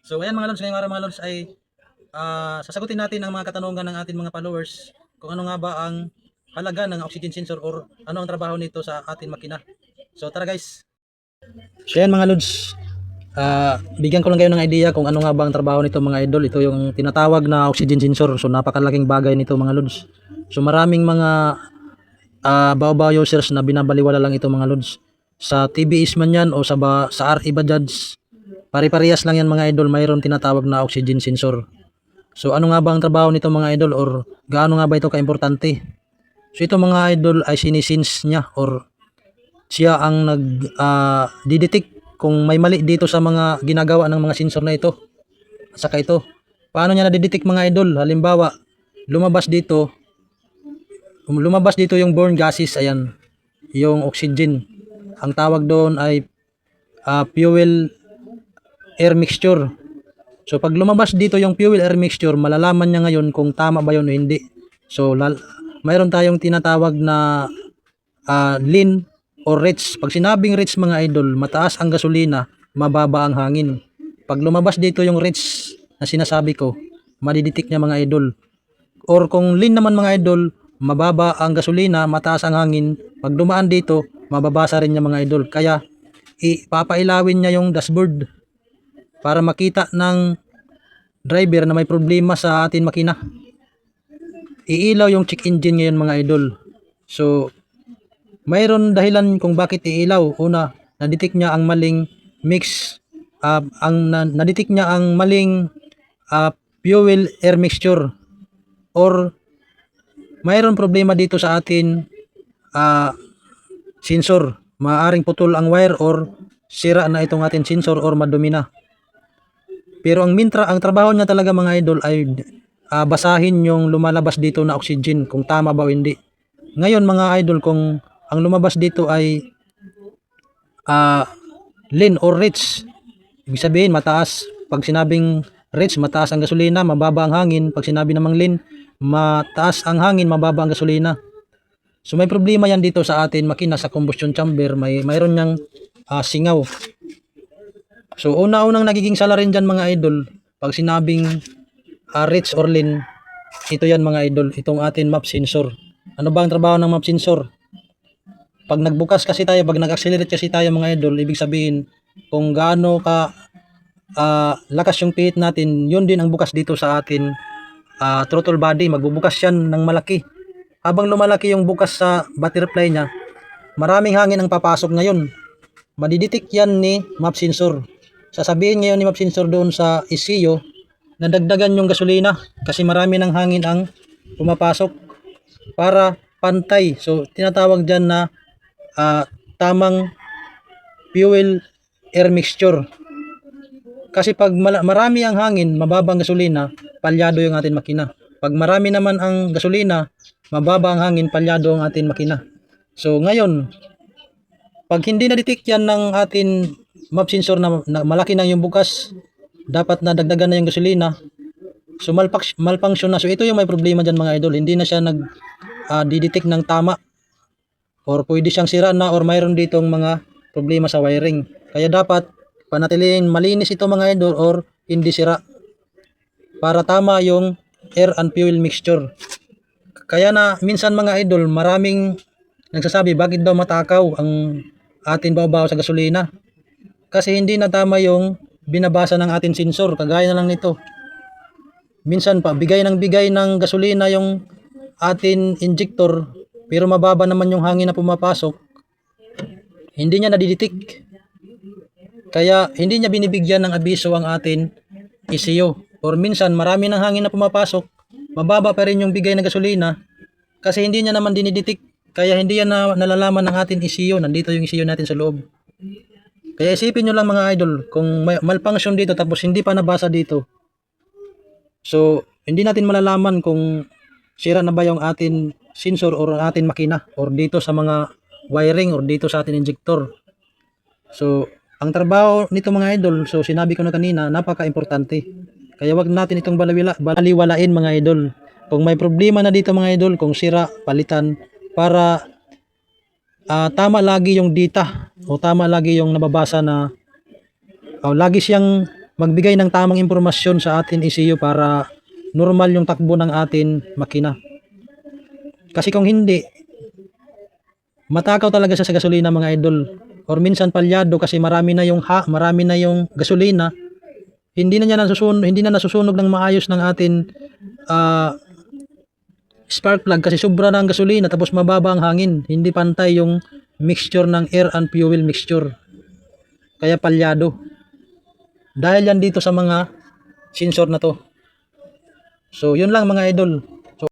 So ayan mga lods, ngayong araw mga lods ay sasagutin natin ang mga katanungan ng ating mga followers kung ano nga ba ang halaga ng oxygen sensor or ano ang trabaho nito sa ating makina. So tara guys. So ayan mga lods, bigyan ko lang kayo ng idea kung ano nga ba ang trabaho nito mga idol. Ito yung tinatawag na oxygen sensor. So napakalaking bagay nito mga lods. So maraming mga baw users na binabaliwala lang ito mga lods. Sa TBS man yan o sa RE Bajaj, pare-parehas lang yan mga idol, mayroon tinatawag na oxygen sensor. So ano nga ba ang trabaho nito mga idol or gaano nga ba ito kaimportante? So ito mga idol ay sinisins niya or siya ang didetect kung may mali dito sa mga ginagawa ng mga sensor na ito. At saka ito, paano niya na-detect mga idol? Halimbawa, lumabas dito yung borne gases, ayan, yung oxygen. Ang tawag doon ay fuel air mixture. So pag lumabas dito yung fuel air mixture, malalaman niya ngayon kung tama ba yun o hindi. So mayroon tayong tinatawag na lean or rich. Pag sinabing rich mga idol, mataas ang gasolina, mababa ang hangin. Pag lumabas dito yung rich na sinasabi ko, madidetect niya mga idol. Or kung lean naman mga idol, mababa ang gasolina, mataas ang hangin. Pag dumaan dito, mababasa rin niya mga idol. Kaya ipapailawin niya yung dashboard para makita ng driver na may problema sa ating makina. Iilaw yung check engine ngayon mga idol. So, mayroon dahilan kung bakit iilaw. Una, nadetect niya ang maling mix, nadetect niya ang maling fuel air mixture or mayroon problema dito sa atin sensor. Maaring putol ang wire or sira na itong ating sensor or madumi na. Pero ang trabaho niya talaga mga idol ay basahin yung lumalabas dito na oxygen kung tama ba o hindi. Ngayon mga idol, kung ang lumabas dito ay lean or rich, ibig sabihin mataas. Pag sinabing rich, mataas ang gasolina, mababa ang hangin. Pag sinabi namang lean, mataas ang hangin, mababa ang gasolina. So may problema yan dito sa atin makina sa combustion chamber, mayroon niyang singaw. So una-unang nagiging sala rin dyan mga idol, pag sinabing rich or lean, ito yan mga idol, itong atin map sensor. Ano ba ang trabaho ng map sensor? Pag nagbukas kasi tayo, pag nag-accelerate kasi tayo mga idol, ibig sabihin kung gaano ka lakas yung pihit natin, yun din ang bukas dito sa atin throttle body. Magbubukas yan ng malaki. Habang lumalaki yung bukas sa butterfly niya, maraming hangin ang papasok ngayon. Madidetect yan ni map sensor. Sasabihin ngayon ni map sensor doon sa ECU na dagdagan yung gasolina kasi marami ng hangin ang pumapasok para pantay. So tinatawag dyan na tamang fuel air mixture. Kasi pag marami ang hangin, mababa ang gasolina, palyado yung ating makina. Pag marami naman ang gasolina, mababa ang hangin, palyado ang ating makina. So ngayon, pag hindi na-detect yan ng ating map sensor na malaki na yung bukas, dapat na dagdagan na yung gasolina, so malfunction na. So ito yung may problema dyan mga idol, hindi na siya didetect ng tama or pwede siyang sira na or mayroon ditong mga problema sa wiring. Kaya dapat panatilihin malinis ito mga idol or hindi sira para tama yung air and fuel mixture. Kaya na minsan mga idol, maraming nagsasabi bakit daw matakaw ang atin babaw sa gasolina. Kasi hindi na tama yung binabasa ng ating sensor. Kagaya na lang nito. Minsan pa, bigay ng gasolina yung atin injector, pero mababa naman yung hangin na pumapasok. Hindi niya nadidetect. Kaya hindi niya binibigyan ng abiso ang atin ECU. Or minsan marami ng hangin na pumapasok, mababa pa rin yung bigay ng gasolina kasi hindi niya naman dinidetect. Kaya hindi yan nalalaman ng atin ECU. Nandito yung ECU natin sa loob. Kaya isipin nyo lang mga idol, kung may malfunction dito tapos hindi pa nabasa dito, so hindi natin malalaman kung sira na ba yung atin sensor or atin makina or dito sa mga wiring or dito sa atin injector. So ang trabaho nito mga idol, so sinabi ko na kanina, napaka-importante. Kaya wag natin itong baliwalain mga idol. Kung may problema na dito mga idol, kung sira, palitan para tama lagi yung data o tama lagi yung nababasa na lagi siyang magbigay ng tamang impormasyon sa atin ECU para normal yung takbo ng atin makina. Kasi kung hindi, matakaw talaga siya sa gasolina mga idol. Or minsan palyado kasi marami na yung gasolina, hindi na nasusunog ng maayos ng atin spark plug kasi sobra na ang gasolina tapos mababa ang hangin. Hindi pantay yung mixture ng air and fuel mixture. Kaya palyado. Dahil yan dito sa mga sensor na to. So yun lang mga idol.